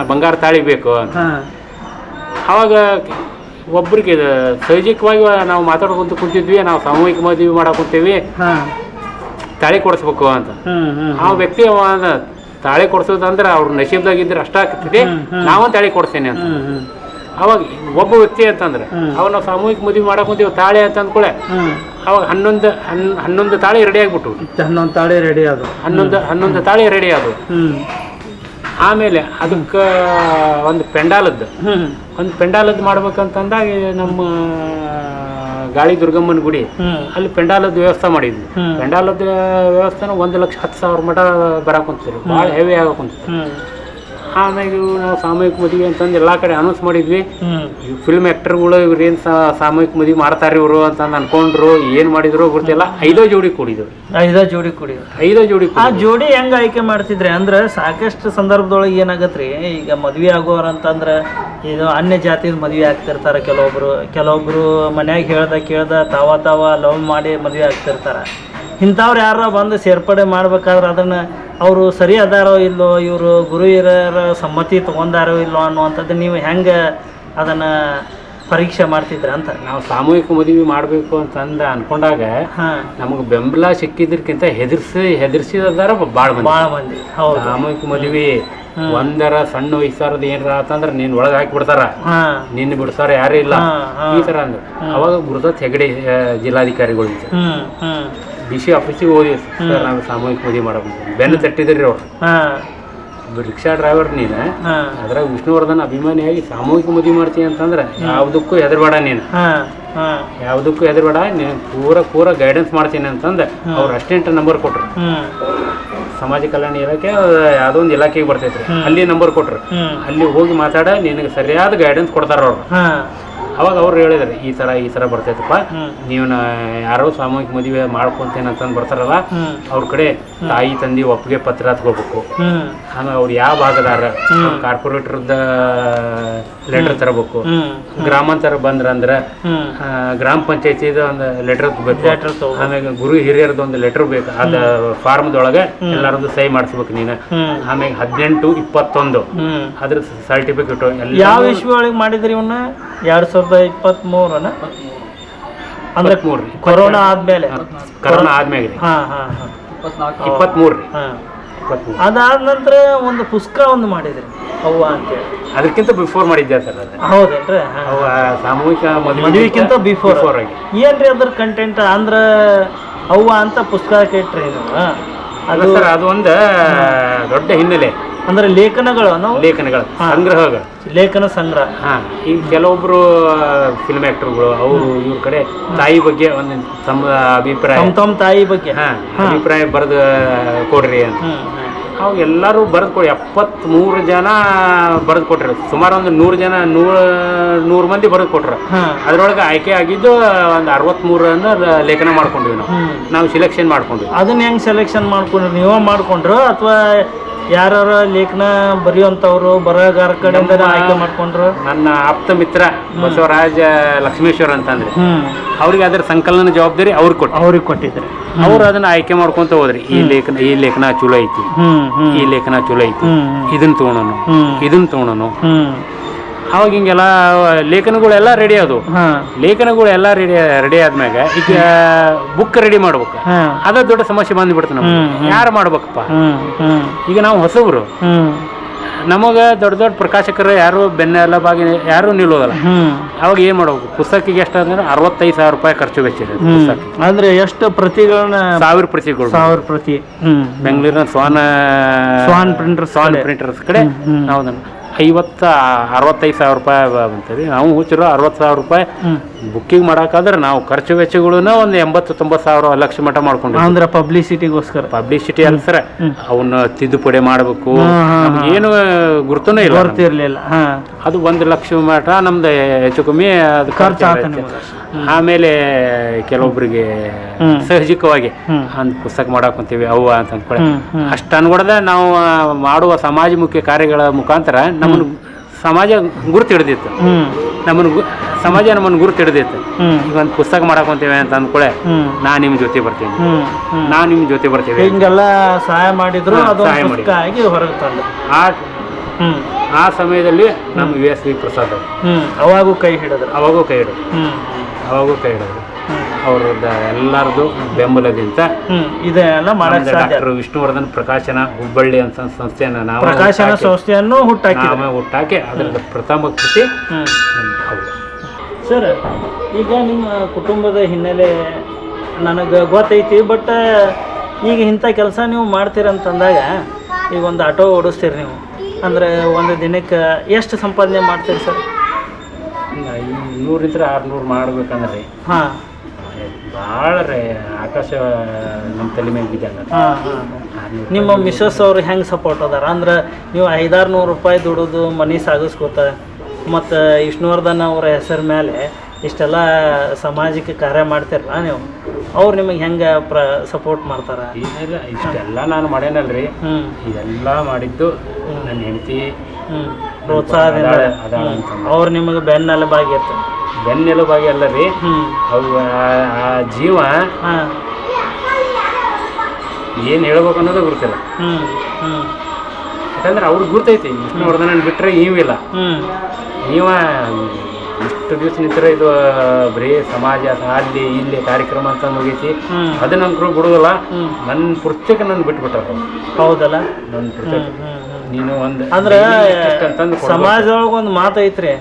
ಬಂಗಾರ ತಾಳಿ ಬೇಕು. ಅವಾಗ ಒಬ್ರಿಗೆ ಸಹಜವಾಗಿ ನಾವು ಮಾತಾಡ್ಕೊಂತ ಕುಂತಿದ್ವಿ, ನಾವು ಸಾಮೂಹಿಕ ಮದುವೆ ಮಾಡಕ್ ಕುಂತೀವಿ, ತಾಳಿ ಕೊಡಿಸ್ಬೇಕು ಅಂತ. ಆ ವ್ಯಕ್ತಿ ತಾಳಿ ಕೊಡ್ಸೋದಂದ್ರೆ ಅವ್ರ ನಶೀಬ್ದಾಗಿದ್ರೆ ಅಷ್ಟ ಆಗ್ತದೆ, ನಾವ ತಾಳಿ ಕೊಡ್ತೇನೆ ಅಂತ. ಅವಾಗ ಒಬ್ಬ ವ್ಯಕ್ತಿ ಅಂತಂದ್ರೆ ಅವಾಗ ನಾವು ಸಾಮೂಹಿಕ ಮದುವೆ ಮಾಡಕ್ ಕುಂತೀವಿ, ತಾಳಿ ಅಂತ ಅಂದ್ಕೊಳ್ಳೆ ಅವಾಗ 11 ತಾಳಿ ರೆಡಿ ಆಗ್ಬಿಟ್ಟು 11 ತಾಳಿ ರೆಡಿ ಅದು 11 ತಾಳಿ ರೆಡಿ ಅದು. ಆಮೇಲೆ ಅದಕ್ಕೆ ಒಂದು ಪೆಂಡಾಲದ್ದು ಮಾಡ್ಬೇಕಂತಂದಾಗ ನಮ್ಮ ಗಾಳಿ ದುರ್ಗಮ್ಮನ ಗುಡಿ ಅಲ್ಲಿ ಪೆಂಡಾಲದ ವ್ಯವಸ್ಥೆ ಮಾಡಿದ್ವಿ. ಪೆಂಡಾಲದ ವ್ಯವಸ್ಥೆನ 1,10,000 ಮಟ ಬರಾಕುಂತಿದ್ರು, ಭಾಳ ಹೆವಿ ಆಗಾಕುಂತಿತ್ತು. ಆಮೇಲೆ ನಾವು ಸಾಮೂಹಿಕ ಮದುವೆ ಅಂತಂದು ಎಲ್ಲ ಕಡೆ ಅನೌನ್ಸ್ ಮಾಡಿದ್ವಿ. ಫಿಲ್ಮ್ ಆ್ಯಕ್ಟರ್ಗಳು ಇವ್ರು ಏನು ಸಾಮೂಹಿಕ ಮದುವೆ ಮಾಡ್ತಾರೆ ಇವರು ಅಂತ ಅನ್ಕೊಂಡ್ರು, ಏನು ಮಾಡಿದ್ರು ಗೊತ್ತಿಲ್ಲ. 5 ಜೋಡಿ ಕೂಡಿದ್ರು. ಆ ಜೋಡಿ ಹೆಂಗೆ ಆಯ್ಕೆ ಮಾಡ್ತಿದ್ರಿ ಅಂದ್ರೆ ಸಾಕಷ್ಟು ಸಂದರ್ಭದೊಳಗೆ ಏನಾಗತ್ರಿ, ಈಗ ಮದ್ವೆ ಆಗೋರು ಅಂತಂದ್ರೆ ಇದು ಅನ್ಯ ಜಾತಿದ ಮದ್ವೆ ಆಗ್ತಿರ್ತಾರೆ. ಕೆಲವೊಬ್ರು ಮನ್ಯಾಗ ಕೇಳ್ದ ತಾವ ಲವ್ ಮಾಡಿ ಮದ್ವೆ ಆಗ್ತಿರ್ತಾರ. ಇಂಥವ್ರು ಯಾರ ಬಂದು ಸೇರ್ಪಡೆ ಮಾಡ್ಬೇಕಾದ್ರೆ ಅದನ್ನ ಅವರು ಸರಿ ಅದಾರೋ ಇಲ್ಲೋ, ಇವರು ಗುರು ಹಿರಿಯರ ಸಮ್ಮತಿ ತಗೊಂಡಾರೋ ಇಲ್ಲೋ ಅನ್ನುವಂಥದ್ದು ನೀವು ಹೆಂಗೆ ಅದನ್ನ ಪರೀಕ್ಷೆ ಮಾಡ್ತಿದ್ರ ಅಂತ. ನಾವು ಸಾಮೂಹಿಕ ಮದುವೆ ಮಾಡಬೇಕು ಅಂತ ಅನ್ಕೊಂಡಾಗ ನಮಗೆ ಬೆಂಬಲ ಸಿಕ್ಕಿದ್ರಕ್ಕಿಂತ ಹೆದರ್ಸಿದಾರ ಭಾಳ ಮಂದಿ. ಸಾಮೂಹಿಕ ಮದುವೆ ಒಂದರ ಸಣ್ಣ ವಯಸ್ಸಾರದ ಏನಾರ ಆತಂದ್ರೆ ನೀನ್ ಒಳಗೆ ಹಾಕಿ ಬಿಡ್ತಾರ, ನಿನ್ನ ಬಿಡ್ಸಾರ ಯಾರೇ ಇಲ್ಲ ಈ ತರ ಅಂದ್ರೆ. ಅವಾಗ ಗುರುದತ್ ಹೆಗಡೆ ಜಿಲ್ಲಾಧಿಕಾರಿಗಳು DC ಆಫೀಸಿಗೆ ಹೋಗಿ ಸರ್ ನಾವು ಸಾಮೂಹಿಕ ಮದುವೆ ಮಾಡಬೇಕು ಬೆನ್ನು ತಟ್ಟಿದ್ರಿ ಅವ್ರು. ರಿಕ್ಷಾ ಡ್ರೈವರ್ ನೀನು ಅದ್ರಾಗ ವಿಷ್ಣುವರ್ಧನ್ ಅಭಿಮಾನಿಯಾಗಿ ಸಾಮೂಹಿಕ ಮದುವೆ ಮಾಡ್ತೀವಿ ಅಂತಂದ್ರೆ ಯಾವುದಕ್ಕೂ ಹೆದರ್ಬೇಡ ನೀನು, ಯಾವುದಕ್ಕೂ ಹೆದರ್ಬೇಡ, ನೀನು ಪೂರ ಗೈಡೆನ್ಸ್ ಮಾಡ್ತೀನಿ ಅಂತಂದು ಅವ್ರ ಅಸಿಸ್ಟೆಂಟ್ ನಂಬರ್ ಕೊಟ್ರು. ಸಮಾಜ ಕಲ್ಯಾಣ ಇಲಾಖೆ ಯಾವುದೋ ಒಂದು ಇಲಾಖೆಗೆ ಬರ್ತೈತ್ರಿ, ಅಲ್ಲಿ ನಂಬರ್ ಕೊಟ್ರು. ಅಲ್ಲಿ ಹೋಗಿ ಮಾತಾಡ ನಿನಗೆ ಸರಿಯಾದ ಗೈಡೆನ್ಸ್ ಕೊಡ್ತಾರ ಅವ್ರು. ಅವಾಗ ಅವ್ರು ಹೇಳಿದ್ರು ಈ ಥರ ಬರ್ತೈತಪ್ಪ, ನೀವು ಯಾರೋ ಸಾಮೂಹಿಕ ಮದುವೆ ಮಾಡ್ಕೊಂತೇನೆ ಅಂತಂದು ಬರ್ತಾರಲ್ಲ ಅವ್ರ ಕಡೆ ತಾಯಿ ತಂದೆ ಒಪ್ಪಿಗೆ ಪತ್ರ ತಗೋಬೇಕು. ಆಮೇಲೆ ಅವ್ರು ಯಾವ ಭಾಗದಾರ ಕಾರ್ಪೊರೇಟರ್ದ ಲೆಟರ್ ತರಬೇಕು. ಗ್ರಾಮಾಂತರ ಬಂದ್ರಂದ್ರೆ ಗ್ರಾಮ ಪಂಚಾಯತಿದ ಒಂದು ಲೆಟರ್ ಬೇಕು. ಆಮೇಲೆ ಗುರು ಹಿರಿಯರದ್ದು ಒಂದು ಲೆಟರ್ ಬೇಕು. ಅದ ಫಾರ್ಮ್ದೊಳಗೆ ಎಲ್ಲರದ್ದು ಸಹಿ ಮಾಡಿಸ್ಬೇಕು ನೀನು. ಆಮೇಲೆ 18, 21 ಅದ್ರ ಸರ್ಟಿಫಿಕೇಟ್ ಎಲ್ಲ. ಯಾವ ಇಶ್ಯೂ ಒಳಗೆ ಮಾಡಿದ್ರಿ ಇವನ್ನ? 2023 ಅಂದ್ರೆ ಕೊರೋನಾ ಆದ್ಮೇಲೆ. ಕೊರೋನಾ ಆದ್ಮೇಲೆ 23 ರೀ. ಅದಾದ ನಂತರ ಒಂದು ಪುಸ್ತಕ ಒಂದು ಮಾಡಿದ್ರಿ ಅವ್ವ ಅಂತೇಳಿ. ಅದಕ್ಕಿಂತ ಬಿಫೋರ್ ಮಾಡಿದ್ದೆ ಸರ್. ಅದು ಹೌದೇನ್ರಿ? ಸಾಮೂಹಿಕ ಮದುವೆಗಿಂತ ಬಿಫೋರ್ ಆಗಿ ಏನ್ರಿ ಅದ್ರ ಕಂಟೆಂಟ್? ಅಂದ್ರ ಅವ್ವ ಅಂತ ಪುಸ್ತಕ ಕೇಟ್ರಿ ನೀವು? ಅದು ಸರ್ ಅದು ಒಂದು ದೊಡ್ಡ ಹಿನ್ನೆಲೆ. ಅಂದ್ರೆ ಲೇಖನಗಳು ಸಂಗ್ರಹಗಳು, ಲೇಖನ ಸಂಗ್ರಹ. ಈಗ ಕೆಲವೊಬ್ರು ಫಿಲ್ಮ್ ಆಕ್ಟರ್ಗಳು ಅವರು ಇವ್ರ ಕಡೆ ತಾಯಿ ಬಗ್ಗೆ ಒಂದು ತಮ್ಮ ಅಭಿಪ್ರಾಯ, ತಮ್ಮ ತಾಯಿ ಬಗ್ಗೆ ಅಭಿಪ್ರಾಯ ಬರೆದು ಕೊಡ್ರಿ ಅಂತ. ಅವು ಎಲ್ಲರೂ ಬರೆದು ಕೊಡಿ. 73 ಜನ ಬರೆದು ಕೊಟ್ರು. ಸುಮಾರು ಒಂದು 100 ಮಂದಿ ಬರೆದು ಕೊಟ್ರು. ಅದ್ರೊಳಗೆ ಆಯ್ಕೆ ಆಗಿದ್ದು ಒಂದು 63 ಲೇಖನ ಮಾಡ್ಕೊಂಡ್ವಿ. ನಾವು ಸೆಲೆಕ್ಷನ್ ಮಾಡ್ಕೊಂಡ್ವಿ. ಅದನ್ನ ಹೆಂಗ್ ಸೆಲೆಕ್ಷನ್ ಮಾಡ್ಕೊಂಡ್ರಿ? ನೀವ ಮಾಡ್ಕೊಂಡ್ರು ಅಥವಾ ಯಾರ ಲೇಖನ ಬರೆಯುವಂತವ್ರು ಬರಹಗಾರ ಕಡೆಯಿಂದ ಆಯ್ಕೆ ಮಾಡ್ಕೊಂಡ್ರು? ನನ್ನ ಆಪ್ತ ಮಿತ್ರ ಬಸವರಾಜ ಲಕ್ಷ್ಮೇಶ್ವರ್ ಅಂತಂದ್ರೆ ಅವ್ರಿಗೆ ಅದರ ಸಂಕಲನ ಜವಾಬ್ದಾರಿ ಅವ್ರಿಗೆ ಕೊಟ್ಟಿದ್ರು. ಅವ್ರು ಅದನ್ನ ಆಯ್ಕೆ ಮಾಡ್ಕೊಂತ ಹೋದ್ರಿ. ಈ ಲೇಖನ ಚಲೋ ಐತಿ, ಈ ಲೇಖನ ಚಲೋ ಐತಿ, ಇದನ್ನ ತಗೊಳೋನು. ಅವಾಗ ಹಿಂಗೆಲ್ಲ ಲೇಖನಗಳೆಲ್ಲ ರೆಡಿ ಆದವು. ಲೇಖನಗಳೆಲ್ಲ ರೆಡಿ ಆದ್ಮ್ಯಾಗ ಈಗ ಬುಕ್ ರೆಡಿ ಮಾಡ್ಬೇಕು. ಅದ ದೊಡ್ಡ ಸಮಸ್ಯೆ ಬಂದ್ಬಿಡ್ತು ನಮ್ಗೆ. ಯಾರು ಮಾಡ್ಬೇಕಪ್ಪ? ಈಗ ನಾವು ಹೊಸಬ್ರು, ನಮಗ ದೊಡ್ಡ ಪ್ರಕಾಶಕರು ಯಾರು ಬೆನ್ನೆಲುಬಾಗಿ ಯಾರು ನಿಲ್ಲೋದಲ್ಲ. ಅವಾಗ ಏನ್ ಮಾಡ್ಬೇಕು? ಪುಸ್ತಕಿಗೆ ಎಷ್ಟು ಅಂದ್ರೆ 65,000 ರೂಪಾಯಿ ಖರ್ಚು ವೆಚ್ಚ. ಅಂದ್ರೆ ಎಷ್ಟು ಪ್ರತಿಗಳನ್ನ? 1000 ಪ್ರತಿಗಳು. 1000 ಪ್ರತಿ. ಬೆಂಗಳೂರಿನ ಸ್ವಾನ್ ಪ್ರಿಂಟರ್ಸ್ ಕಡೆ ನಾವು 65,000 ರೂಪಾಯಿ ಬಂತರಿ. ನಾವು ಹುಚ್ಚರು 60,000 ರೂಪಾಯಿ ಬುಕ್ಕಿಂಗ್ ಮಾಡಾಕಾದ್ರೆ ನಾವು ಖರ್ಚು ವೆಚ್ಚಗಳನ್ನ ಒಂದು 80-90,000 ಲಕ್ಷ ಮಟ್ಟ ಮಾಡ್ಕೊಂಡು. ಅಂದ್ರೆ ಪಬ್ಲಿಸಿಟಿಗೋಸ್ಕರ? ಪಬ್ಲಿಸಿಟಿ ಅಲ್ಸರ ಅವನ್ನ ತಿದ್ದುಪಡಿ ಮಾಡಬೇಕು. ಏನು ಗುರ್ತನೇ ಗೊತ್ತಿರ್ಲಿಲ್ಲ. ಅದು 1 ಲಕ್ಷ ಮಟ್ಟ ನಮ್ದು ಹೆಚ್ಚು ಕಮ್ಮಿ ಅದು ಖರ್ಚು. ಆಮೇಲೆ ಕೆಲವೊಬ್ಬರಿಗೆ ಸಹಜಿಕವಾಗಿ ಒಂದು ಪುಸ್ತಕ ಮಾಡಾಕೊಂತೀವಿ ಅವ್ವ ಅಂತ ಅಂದ್ಕೊಳ್ಳಿ. ಅಷ್ಟು ಅನ್ಕೊಡದ ನಾವು ಮಾಡುವ ಸಮಾಜಮುಖಿ ಕಾರ್ಯಗಳ ಮುಖಾಂತರ ನಮ್ಮನ್ನು ಸಮಾಜ ಗುರುತು ಹಿಡಿದಿತ್ತು. ಸಮಾಜ ನಮ್ಮನ್ನು ಗುರುತು ಹಿಡಿದಿತ್ತು. ಈಗ ಒಂದು ಪುಸ್ತಕ ಮಾಡಾಕೊಂತೀವಿ ಅಂತ ಅಂದ್ಕೊಳ್ಳೆ, ನಾ ನಿಮ್ಮ ಜೊತೆ ಬರ್ತೀನಿ, ಹಿಂಗೆಲ್ಲ ಸಹಾಯ ಮಾಡಿದ್ರು. ಸಹಾಯ ಮಾಡಿ ಹೊರಗೆ ತಂದು ಆ ಸಮಯದಲ್ಲಿ ನಮ್ಮ US ವಿ ಪ್ರಸಾದ್ ಅವಾಗೂ ಕೈ ಹಿಡಿದ್ರು. ಅವ್ರದ್ದು ಎಲ್ಲರದು ಬೆಂಬಲದಿಂದ ಇದೆಲ್ಲ ಮಾಡಕ್ಕೆ ಸಾಧ್ಯ. ಡಾಕ್ಟರ್ ವಿಷ್ಣುವರ್ಧನ್ ಪ್ರಕಾಶನ ಹುಬ್ಬಳ್ಳಿ ಅಂತ ಸಂಸ್ಥೆಯನ್ನು ನಾವು ಸಂಸ್ಥೆಯನ್ನು ಹುಟ್ಟಾಕಿ ಅದರ ಪ್ರಥಮ ಕೃತಿ. ಸರ್, ಈಗ ನಿಮ್ಮ ಕುಟುಂಬದ ಹಿನ್ನೆಲೆ ನನಗೆ ಗೊತ್ತೈತಿ. ಬಟ್ ಈಗ ಇಂಥ ಕೆಲಸ ನೀವು ಮಾಡ್ತೀರಂತಂದಾಗ, ಈಗ ಒಂದು ಆಟೋ ಓಡಿಸ್ತೀರಿ ನೀವು ಅಂದರೆ ಒಂದು ದಿನಕ್ಕೆ ಎಷ್ಟು ಸಂಪಾದನೆ ಮಾಡ್ತೀರಿ ಸರ್? 500-600 ಮಾಡ್ಬೇಕಂದ್ರೆ ಭಾಳ ರೀ. ಆಕಾಶ ನಮ್ಮ ತಲೆ ಮೇಲೆ ಬಿದ್ದ. ನಿಮ್ಮ ಮಿಸಸ್ ಅವ್ರು ಹೆಂಗೆ ಸಪೋರ್ಟ್ ಅದಾರ? ಅಂದ್ರೆ ನೀವು 500-600 ರೂಪಾಯಿ ದುಡೋದು ಮನೆ ಸಾಗಿಸ್ಕೋತ, ಮತ್ತು ವಿಷ್ಣುವರ್ಧನ್ ಅವರ ಹೆಸರು ಮೇಲೆ ಇಷ್ಟೆಲ್ಲ ಸಾಮಾಜಿಕ ಕಾರ್ಯ ಮಾಡ್ತಿರಲ್ಲ ನೀವು, ಅವ್ರು ನಿಮಗೆ ಹೆಂಗೆ ಸಪೋರ್ಟ್ ಮಾಡ್ತಾರ? ಏನಿಲ್ಲ, ಇಷ್ಟೆಲ್ಲ ನಾನು ಮಾಡೇನಲ್ರಿ. ಇದೆಲ್ಲ ಮಾಡಿದ್ದು ನನ್ನ ಹೆಂಡತಿ ಪ್ರೋತ್ಸಾಹದಿಂದ. ಅವ್ರು ನಿಮಗೆ ಬೆನ್ನೆಲುಬಾಗಿ ಇರ್ತಾರೆ. ಬೆನ್ನೆಲುಬಾಗಿ ಅಲ್ಲ ರೀ, ಅವು ಆ ಜೀವ ಏನು ಹೇಳ್ಬೇಕು ಅನ್ನೋದು ಗೊತ್ತಿಲ್ಲ. ಯಾಕಂದ್ರೆ ಅವ್ರಿಗೆ ಗುರ್ತೈತಿ ವಿಷ್ಣುವರ್ಧನ ಬಿಟ್ಟರೆ ನೀವಿಲ್ಲ. ನೀವ ಇಷ್ಟು ದಿವಸ ನಿಂತರ ಇದು ಬರೀ ಸಮಾಜ ಅಲ್ಲಿ ಇಲ್ಲಿ ಕಾರ್ಯಕ್ರಮ ಅಂತ ಹೋಗೈತಿ, ಅದನ್ನ ಅಂಕರು ಬಿಡೋದಲ್ಲ. ನನ್ನ ಪುಸ್ತಕ ನನ್ನ ಬಿಟ್ಬಿಟ್ಟಾರ. ಹೌದಲ್ಲ? ನನ್ನ ಪುಸ್ತಕ ನೀನು ಒಂದು ಅಂದ್ರೆ ಸಮಾಜದೊಳಗೆ ಒಂದು ಮಾತೈತ್ರಿ,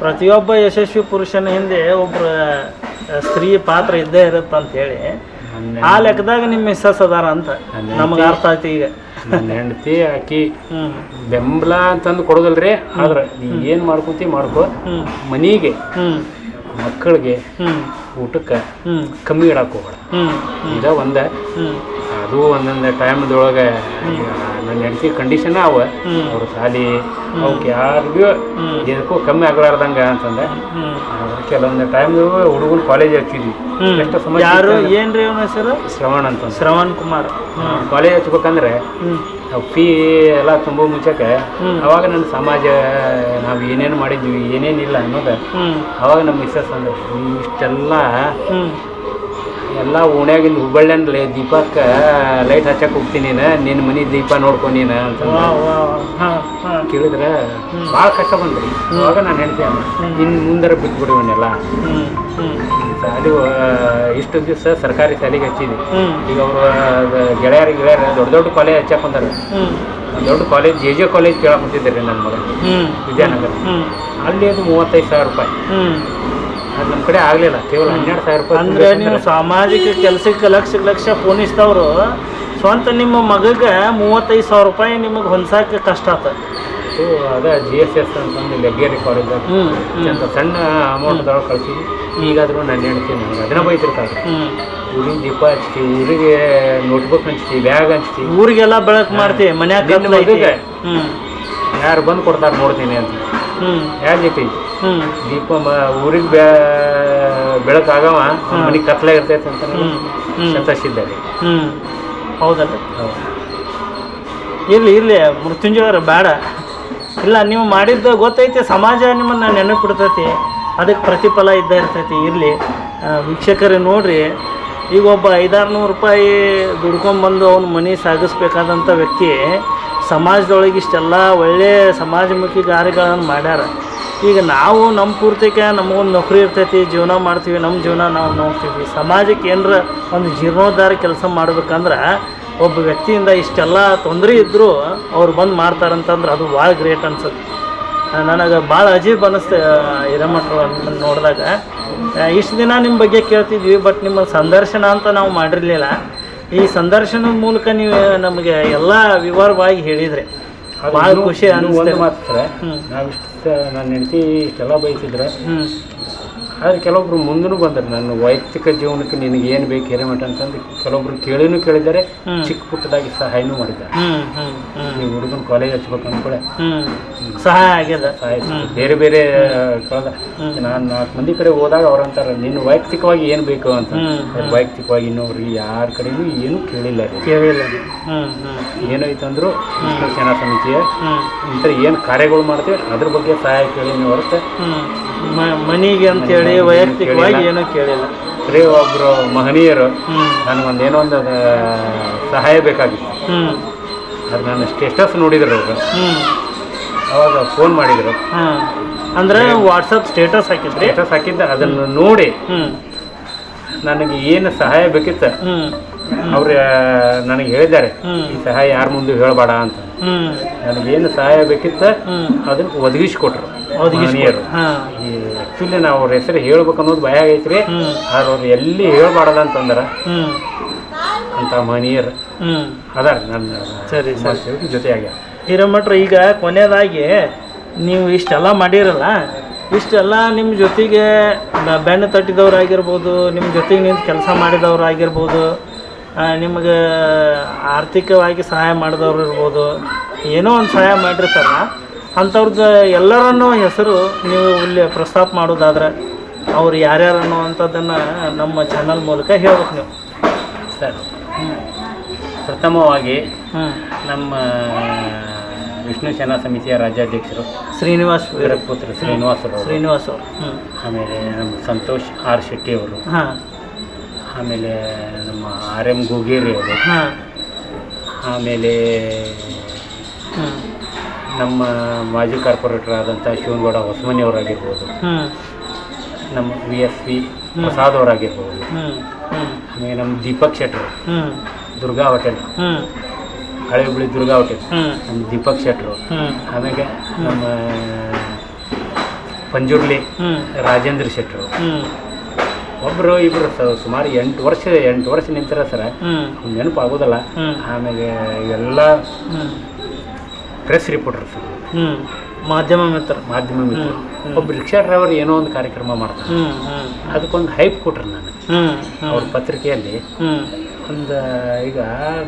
ಪ್ರತಿಯೊಬ್ಬ ಯಶಸ್ವಿ ಪುರುಷನ ಹಿಂದೆ ಒಬ್ಬರು ಸ್ತ್ರೀ ಪಾತ್ರ ಇದ್ದೇ ಇರುತ್ತಂತ ಹೇಳಿ. ಆ ಲೆಕ್ಕದಾಗ ನಿಮ್ಮ ಮಿಸ್ಸಸ್ ಅದಾರ ಅಂತ ನಮಗೆ ಅರ್ಥ ಆಯ್ತು. ಈಗ ನನ್ನ ಹೆಂಡತಿ ಆಕಿ ಬೆಂಬಲ ಅಂತಂದು ಕೊಡೋದಲ್ರಿ. ಆದ್ರೆ ನೀ ಏನು ಮಾಡ್ಕೊತಿ ಮಾಡ್ಕೊ, ಮನೆಗೆ ಮಕ್ಕಳಿಗೆ ಊಟಕ್ಕೆ ಕಮ್ಮಿ ಇಡಕ್ಕೆ ಹೋಗ್ಬೇಡ. ಇದ ಒಂದ ಅದು ಒಂದೊಂದು ಟೈಮ್ದೊಳಗೆ ನನ್ನ ಹೆಂಡತಿ ಕಂಡೀಷನ್ ಅವ. ಅವ್ರ ಸಾಲಿ ಅವಕ್ಕೆ ಯಾರಿಗೂ ಏನಕ್ಕೂ ಕಮ್ಮಿ ಆಗಲಾರ್ದಂಗೆ ಅಂತಂದೆ. ಕೆಲವೊಂದು ಟೈಮ್ದಾಗ ಹುಡುಗನ ಕಾಲೇಜ್ ಹಚ್ಚಿದ್ವಿ. ಎಷ್ಟು ಸಮಯ. ಯಾರು ಏನ್ರಿ ಅವನ ಹೆಸರು? ಶ್ರವಣ್ ಅಂತ. ಶ್ರವಣ್ ಕುಮಾರ್. ಕಾಲೇಜ್ ಹಚ್ಬೇಕಂದ್ರೆ ಫೀ ಎಲ್ಲ ತುಂಬೋ ಮುಂಚೆಗೆ ಅವಾಗ ನನ್ನ ಸಮಾಜ ನಾವು ಏನೇನು ಮಾಡಿದ್ವಿ ಏನೇನಿಲ್ಲ ಅನ್ನೋದು ಅವಾಗ ನಮ್ಮ ಮಿಸ್ಸಸ್ ಅಂದ್ರೆ ಇಷ್ಟೆಲ್ಲ ಎಲ್ಲ ಓಣ್ಯಾಗಿಂದ ಹುಬ್ಬಳ್ಳಿಯಂದ್ಲೆ ದೀಪಕ್ಕೆ ಲೈಟ್ ಹಚ್ಚಕ್ಕೆ ಹೋಗ್ತೀನಿ ನಿನ್ನ ಮನೆ ದೀಪ ನೋಡ್ಕೊ ನೀನು ಅಂತ ಕೇಳಿದ್ರೆ ಭಾಳ ಕಷ್ಟ ಬಂದ್ರಿ ಅವಾಗ ನಾನು ಹೇಳ್ತೇನೆ ಇನ್ನು ಮುಂದರ ಬಿಟ್ಬಿಡಿ ಇವನ್ನೆಲ್ಲ ಶಾಲೆ ಇಷ್ಟು ದಿವಸ ಸರ್ಕಾರಿ ಶಾಲೆಗೆ ಹಚ್ಚಿದ್ವಿ ಈಗ ಅವರು ಗೆಳೆಯರು ದೊಡ್ಡ ದೊಡ್ಡ ಕಾಲೇಜ್ ಹಚ್ಚಕ್ಕೆ ಬಂದಾರೆ ದೊಡ್ಡ ಕಾಲೇಜ್ ಜೆ ಕಾಲೇಜ್ ಕೇಳಕ್ಕೆ ಹೊಂಟಿದ್ದಾರೆ ನನ್ನ ಮಗ ವಿದ್ಯಾನಗರ ಅಲ್ಲಿ ಅದು 35,000 ರೂಪಾಯಿ ಅದು ನಮ್ಮ ಕಡೆ ಆಗಲಿಲ್ಲ ಕೇವಲ 12,000 ರೂಪಾಯಿ ಅಂದರೆ ನೀವು ಸಾಮಾಜಿಕ ಕೆಲಸಕ್ಕೆ ಲಕ್ಷ ಪೋಣಿಸ್ತವ್ರು ಸ್ವಂತ ನಿಮ್ಮ ಮಗಗೆ 35,000 ರೂಪಾಯಿ ನಿಮಗೆ ಹೊಂದ್ಸಕ್ಕೆ ಕಷ್ಟ ಆತ ಅದ GSS ಅಂತಂದು ಲಗ್ಗೇರಿ ಕಾಲೇಜ್ ಸಣ್ಣ ಅಮೌಂಟ್ದೊಳಗೆ ಕಳ್ಸಿದ್ವಿ ಈಗಾದರೂ ನಾನು ಹೇಳ್ತೀನಿ ನನಗೆ ಅದನ್ನ ಬೈತಿರ್ತಾರೆ ಊರಿಗೆ ದೀಪ ಹಚ್ತೀವಿ ಊರಿಗೆ ನೋಟ್ಬುಕ್ ಹಂಚ್ತೀವಿ ಬ್ಯಾಗ್ ಹಂಚ್ತೀವಿ ಊರಿಗೆಲ್ಲ ಬೆಳಕು ಮಾಡ್ತೀವಿ ಮನ್ಯಾಗ ಯಾರು ಬಂದು ಕೊಡ್ತಾರೆ ನೋಡ್ತೀನಿ ಅಂತ ಯಾರು ಜೊತೆ ದೀಪ ಊರಿಗೆ ಬೆಳಕಾಗವ ಮನೆಗೆ ಕತ್ಲೆ ಇರ್ತೈತೆ ಅಂತ ಸಂತೋಷಿದ್ದಾರೆ ಹೌದಲ್ಲ ಇರ್ಲಿ ಮೃತ್ಯುಂಜಯವ್ರ ಬೇಡ ಇಲ್ಲ ನೀವು ಮಾಡಿದ್ದು ಗೊತ್ತೈತೆ ಸಮಾಜ ನಿಮ್ಮನ್ನು ನೆನಪಿಡ್ತೈತಿ ಅದಕ್ಕೆ ಪ್ರತಿಫಲ ಇದ್ದೇ ಇರ್ತೈತಿ ಇರಲಿ ವೀಕ್ಷಕರೇ ನೋಡ್ರಿ ಈಗ ಒಬ್ಬ 500-600 ರೂಪಾಯಿ ದುಡ್ಕೊಂಬಂದು ಅವ್ನ ಮನೆ ಸಾಗಿಸ್ಬೇಕಾದಂಥ ವ್ಯಕ್ತಿ ಸಮಾಜದೊಳಗೆ ಇಷ್ಟೆಲ್ಲ ಒಳ್ಳೆಯ ಸಮಾಜಮುಖಿ ಕಾರ್ಯಗಳನ್ನು ಮಾಡ್ಯಾರ ಈಗ ನಾವು ನಮ್ಮ ಪೂರ್ತಿಗೆ ನಮಗೊಂದು ನೌಕರಿ ಇರ್ತೈತಿ ಜೀವನ ಮಾಡ್ತೀವಿ ನಮ್ಮ ಜೀವನ ನಾವು ನೋಡ್ತೀವಿ ಸಮಾಜಕ್ಕೆ ಏನರ ಒಂದು ಜೀರ್ಣೋದ್ಧಾರ ಕೆಲಸ ಮಾಡ್ಬೇಕಂದ್ರೆ ಒಬ್ಬ ವ್ಯಕ್ತಿಯಿಂದ ಇಷ್ಟೆಲ್ಲ ತೊಂದರೆ ಇದ್ದರೂ ಅವ್ರು ಬಂದು ಮಾಡ್ತಾರಂತಂದ್ರೆ ಅದು ಭಾಳ ಗ್ರೇಟ್ ಅನ್ಸುತ್ತೆ ನನಗೆ ಭಾಳ ಅಜೀಬ್ ಅನ್ನಿಸ್ತೆ ಹಿರೇಮಠರು ನಿಮ್ಮನ್ನು ನೋಡಿದಾಗ ಇಷ್ಟು ದಿನ ನಿಮ್ಮ ಬಗ್ಗೆ ಕೇಳ್ತಿದ್ವಿ ಬಟ್ ನಿಮ್ಮ ಸಂದರ್ಶನ ಅಂತ ನಾವು ಮಾಡಿರಲಿಲ್ಲ ಈ ಸಂದರ್ಶನದ ಮೂಲಕ ನೀವು ನಮಗೆ ಎಲ್ಲ ವಿವರವಾಗಿ ಹೇಳಿದರೆ ಭಾಳ ಖುಷಿ ಅನ್ನಿಸ್ತೆ ಮಾತ್ರ ನಾವಿಷ್ಟು ನನ್ನ ಹೆಂಡತಿ ಇಷ್ಟೆಲ್ಲ ಬಯಸಿದ್ರೆ ಆದರೆ ಕೆಲವೊಬ್ರು ಮುಂದೂ ಬಂದರು ನನ್ನ ವೈಯಕ್ತಿಕ ಜೀವನಕ್ಕೆ ನಿನಗೆ ಏನು ಬೇಕು ಹಿರೇಮಠ ಅಂತಂದು ಕೆಲವೊಬ್ರು ಕೇಳಿದ್ದಾರೆ ಚಿಕ್ಕ ಪುಟ್ಟದಾಗಿ ಸಹಾಯನೂ ಮಾಡಿದ್ದಾರೆ ನೀವು ಹುಡುಗನ ಕಾಲೇಜ್ ಹಚ್ಬೇಕು ಅಂದ್ಕೊಳ್ಳೆ ಸಹಾಯ ಆಗ್ಯದ ಬೇರೆ ಬೇರೆ ಕಳೆದ ನಾನು 4 ಮಂದಿ ಕಡೆ ಹೋದಾಗ ಅವ್ರಂತಾರೆ ನಿನ್ನ ವೈಯಕ್ತಿಕವಾಗಿ ಏನು ಬೇಕು ಅಂತ ವೈಯಕ್ತಿಕವಾಗಿ ಇನ್ನೊಬ್ರಿಗೆ ಯಾರ ಕಡೆನೂ ಏನೂ ಕೇಳಿಲ್ಲ ಏನಾಯ್ತಂದ್ರು ವಿಷ್ಣು ಸೇನಾ ಸಮಿತಿಯ ಇಂಥ ಏನು ಕಾರ್ಯಗಳು ಮಾಡ್ತೀವಿ ಅದ್ರ ಬಗ್ಗೆ ಸಹಾಯ ಕೇಳಿ ಹೊರತೆ ಮನೆಗೆ ಅಂತೇಳಿ ವೈಯಕ್ತಿಕವಾಗಿ ಏನೂ ಕೇಳಿಲ್ಲ ಬರೀ ಒಬ್ಬರು ಮಹನೀಯರು ನನಗೊಂದೇನೋ ಒಂದು ಸಹಾಯ ಬೇಕಾಗಿತ್ತು ಅದು ನಾನು ಸ್ಟೇಟಸ್ ನೋಡಿದ್ರು ಅವರು ಅವಾಗ ಫೋನ್ ಮಾಡಿದರು ಅಂದರೆ ವಾಟ್ಸಪ್ ಸ್ಟೇಟಸ್ ಹಾಕಿದ್ದೆ ಅದನ್ನು ನೋಡಿ ನನಗೆ ಏನು ಸಹಾಯ ಬೇಕಿತ್ತು ಅವ್ರು ನನಗೆ ಹೇಳಿದ್ದಾರೆ ಈ ಸಹಾಯ ಯಾರ ಮುಂದೆ ಹೇಳಬೇಡ ಅಂತ ನನಗೇನು ಸಹಾಯ ಬೇಕಿತ್ತು ಅದನ್ನು ಒದಗಿಸ್ಕೊಟ್ರು ಮಹನೀಯರು ಆ್ಯಕ್ಚುಲಿ ನಾವು ಅವ್ರ ಹೆಸರು ಹೇಳ್ಬೇಕು ಅನ್ನೋದು ಭಯ ಆಗೈತ್ರಿ ಆದ್ರೆ ಅವ್ರು ಎಲ್ಲಿ ಹೇಳ್ಬಾರ್ದ ಅಂತಂದ್ರೆ ಅಂತ ಮಹನೀಯರು ಅದಾರ ನನ್ನ ಸರಿ ಜೊತೆಯಾಗಿ ಹಿರೇಮಠರು ಈಗ ಕೊನೆಯದಾಗಿ ನೀವು ಇಷ್ಟೆಲ್ಲ ಮಾಡಿರಲ್ಲ ಇಷ್ಟೆಲ್ಲ ನಿಮ್ಮ ಜೊತೆಗೆ ಬೆನ್ನು ತಟ್ಟಿದವ್ರು ಆಗಿರ್ಬೋದು ನಿಮ್ಮ ಜೊತೆಗೆ ನಿಂತು ಕೆಲಸ ಮಾಡಿದವ್ರು ಆಗಿರ್ಬೋದು ನಿಮಗೆ ಆರ್ಥಿಕವಾಗಿ ಸಹಾಯ ಮಾಡಿದವ್ರು ಇರ್ಬೋದು ಏನೋ ಒಂದು ಸಹಾಯ ಮಾಡಿರ್ತಾರಲ್ಲ ಅಂಥವ್ರದ್ದು ಎಲ್ಲರನ್ನೂ ಹೆಸರು ನೀವು ಇಲ್ಲಿ ಪ್ರಸ್ತಾಪ ಮಾಡೋದಾದ್ರೆ ಅವ್ರು ಯಾರ್ಯಾರು ಅನ್ನುವಂಥದ್ದನ್ನು ನಮ್ಮ ಚಾನಲ್ ಮೂಲಕ ಹೇಳ್ಬೇಕು ನೀವು ಸರ್ ಪ್ರಥಮವಾಗಿ ನಮ್ಮ ವಿಷ್ಣು ಸೇನಾ ಸಮಿತಿಯ ರಾಜ್ಯಾಧ್ಯಕ್ಷರು ಶ್ರೀನಿವಾಸ್ ವೀರಪುತ್ರ ಶ್ರೀನಿವಾಸ್ ಅವರು ಆಮೇಲೆ ನಮ್ಮ ಸಂತೋಷ್ ಆರ್ ಶೆಟ್ಟಿ ಅವರು ಆಮೇಲೆ ನಮ್ಮ RM ಗೂಗೇರಿ ಅವರು ಆಮೇಲೆ ನಮ್ಮ ಮಾಜಿ ಕಾರ್ಪೊರೇಟರ್ ಆದಂಥ ಶಿವನಗೌಡ ಹೊಸಮನಿ ಅವರಾಗಿರ್ಬೋದು ನಮ್ಮ VSP ಪ್ರಸಾದ್ ಅವರಾಗಿರ್ಬೋದು ಆಮೇಲೆ ನಮ್ಮ ದೀಪಕ್ ಶೆಟ್ರು ದುರ್ಗಾ ಹೋಟೆಲ್ ಹಳೆ ಹುಬ್ಬಳ್ಳಿ ದುರ್ಗಾ ಹೋಟೆಲ್ ನಮ್ಮ ದೀಪಕ್ ಶೆಟ್ರು ಆಮೇಲೆ ನಮ್ಮ ಪಂಜುರ್ಲಿ ರಾಜೇಂದ್ರ ಶೆಟ್ರು ಒಬ್ಬರು ಇಬ್ಬರು ಸುಮಾರು 8 ವರ್ಷ ನಿಂತರ ಸರ ನೆನಪು ಆಗೋದಲ್ಲ ಆಮೇಲೆ ಇವೆಲ್ಲ ಪ್ರೆಸ್ ರಿಪೋರ್ಟರ್ ಸರ್ ಮಾಧ್ಯಮ ಮಿತ್ರ ಒಬ್ಬ ರಿಕ್ಷಾ ಡ್ರೈವರ್ ಏನೋ ಒಂದು ಕಾರ್ಯಕ್ರಮ ಮಾಡ್ತಾರೆ ಅದಕ್ಕೊಂದು ಹೈಪ್ ಕೊಟ್ರು ನಾನು ಅವ್ರ ಪತ್ರಿಕೆಯಲ್ಲಿ ಒಂದು ಈಗ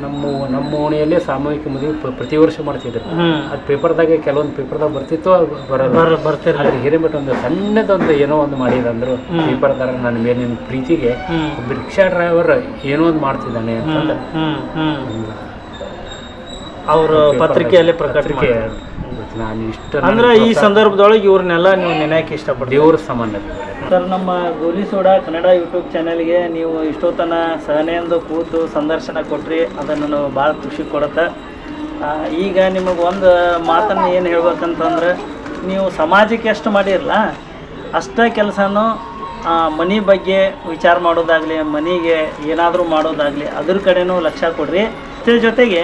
ನಮ್ಮ ಓಣಿಯಲ್ಲೇ ಸಾಮೂಹಿಕ ಮದುವೆ ಪ್ರತಿ ವರ್ಷ ಮಾಡ್ತಿದ್ರು ಅದು ಪೇಪರ್ದಾಗೆ ಕೆಲವೊಂದು ಪೇಪರ್ದಾಗ ಬರ್ತಿತ್ತು ಬರ್ತಿರ್ತಾರೆ ಹಿರೇಮಠ ಒಂದು ಸಣ್ಣದೊಂದು ಏನೋ ಒಂದು ಮಾಡಿದಂದ್ರು ಪೇಪರ್ದಾಗ ನನ್ನ ಮೇಲಿನ ಪ್ರೀತಿಗೆ ಒಬ್ಬ ರಿಕ್ಷಾ ಡ್ರೈವರ್ ಏನೋ ಒಂದು ಮಾಡ್ತಿದ್ದಾನೆ ಅಂತಂದ್ರೆ ಅವರು ಪತ್ರಿಕೆಯಲ್ಲಿ ಪ್ರಕಟ ಪತ್ರಿಕೆ ನಾನು ಇಷ್ಟ ಅಂದ್ರೆ ಈ ಸಂದರ್ಭದೊಳಗೆ ಇವ್ರನ್ನೆಲ್ಲ ನೀವು ನೆನೆಯಕ್ಕೆ ಇಷ್ಟಪಡ್ತೀವಿ. ದೇವ್ರ ಸಂಬಂಧ ಸರ್, ನಮ್ಮ ಗೋಲಿ ಸೋಡಾ ಕನ್ನಡ ಯೂಟ್ಯೂಬ್ ಚಾನಲ್ಗೆ ನೀವು ಇಷ್ಟೊತ್ತನ ಸಹನೆಯಿಂದ ಕೂತು ಸಂದರ್ಶನ ಕೊಟ್ರಿ, ಅದನ್ನು ನಾವು ಭಾಳ ಖುಷಿ ಕೊಡುತ್ತೆ. ಈಗ ನಿಮಗೆ ಒಂದು ಮಾತನ್ನು ಏನು ಹೇಳ್ಬೇಕಂತಂದ್ರೆ, ನೀವು ಸಮಾಜಕ್ಕೆ ಎಷ್ಟು ಮಾಡಿರಲ್ಲ ಅಷ್ಟೇ ಕೆಲಸನೂ ಮನೆ ಬಗ್ಗೆ ವಿಚಾರ ಮಾಡೋದಾಗಲಿ, ಮನೆಗೆ ಏನಾದರೂ ಮಾಡೋದಾಗಲಿ ಅದ್ರ ಕಡೆನೂ ಲಕ್ಷ್ಯ ಕೊಡ್ರಿ. ಅದ್ರ ಜೊತೆಗೆ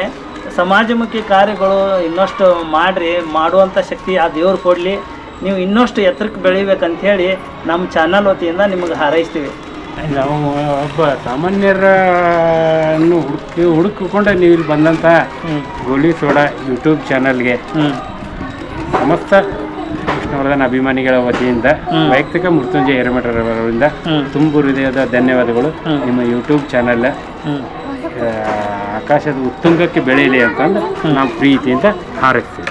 ಸಮಾಜಮುಖಿ ಕಾರ್ಯಗಳು ಇನ್ನಷ್ಟು ಮಾಡಿರಿ, ಮಾಡುವಂಥ ಶಕ್ತಿ ಆ ದೇವ್ರು ಕೊಡಲಿ. ನೀವು ಇನ್ನಷ್ಟು ಎತ್ತರಕ್ಕೆ ಬೆಳಿಬೇಕಂಥೇಳಿ ನಮ್ಮ ಚಾನಲ್ ವತಿಯಿಂದ ನಿಮಗೆ ಹಾರೈಸ್ತೀವಿ. ನಾವು ಒಬ್ಬ ಸಾಮಾನ್ಯರನ್ನು ಹುಡುಕಿಕೊಂಡು ನೀವು ಇಲ್ಲಿ ಬಂದಂಥ ಗೋಲಿ ಸೋಡಾ ಯೂಟ್ಯೂಬ್ ಚಾನಲ್ಗೆ ಸಮಸ್ತ ವಿಷ್ಣುವರ್ಧನ್ ಅಭಿಮಾನಿಗಳ ವತಿಯಿಂದ ವೈಯಕ್ತಿಕ ಮೃತ್ಯುಂಜಯ ಹಿರೇಮಠರವರಿಂದ ತುಂಬು ಹೃದಯದ ಧನ್ಯವಾದಗಳು. ನಿಮ್ಮ ಯೂಟ್ಯೂಬ್ ಚಾನಲ್ ಆಕಾಶದ ಉತ್ತುಂಗಕ್ಕೆ ಬೆಳೆಯಲಿ ಅಂತಂದು ನಾವು ಪ್ರೀತಿಯಿಂದ ಹಾರೈಸ್ತೀವಿ.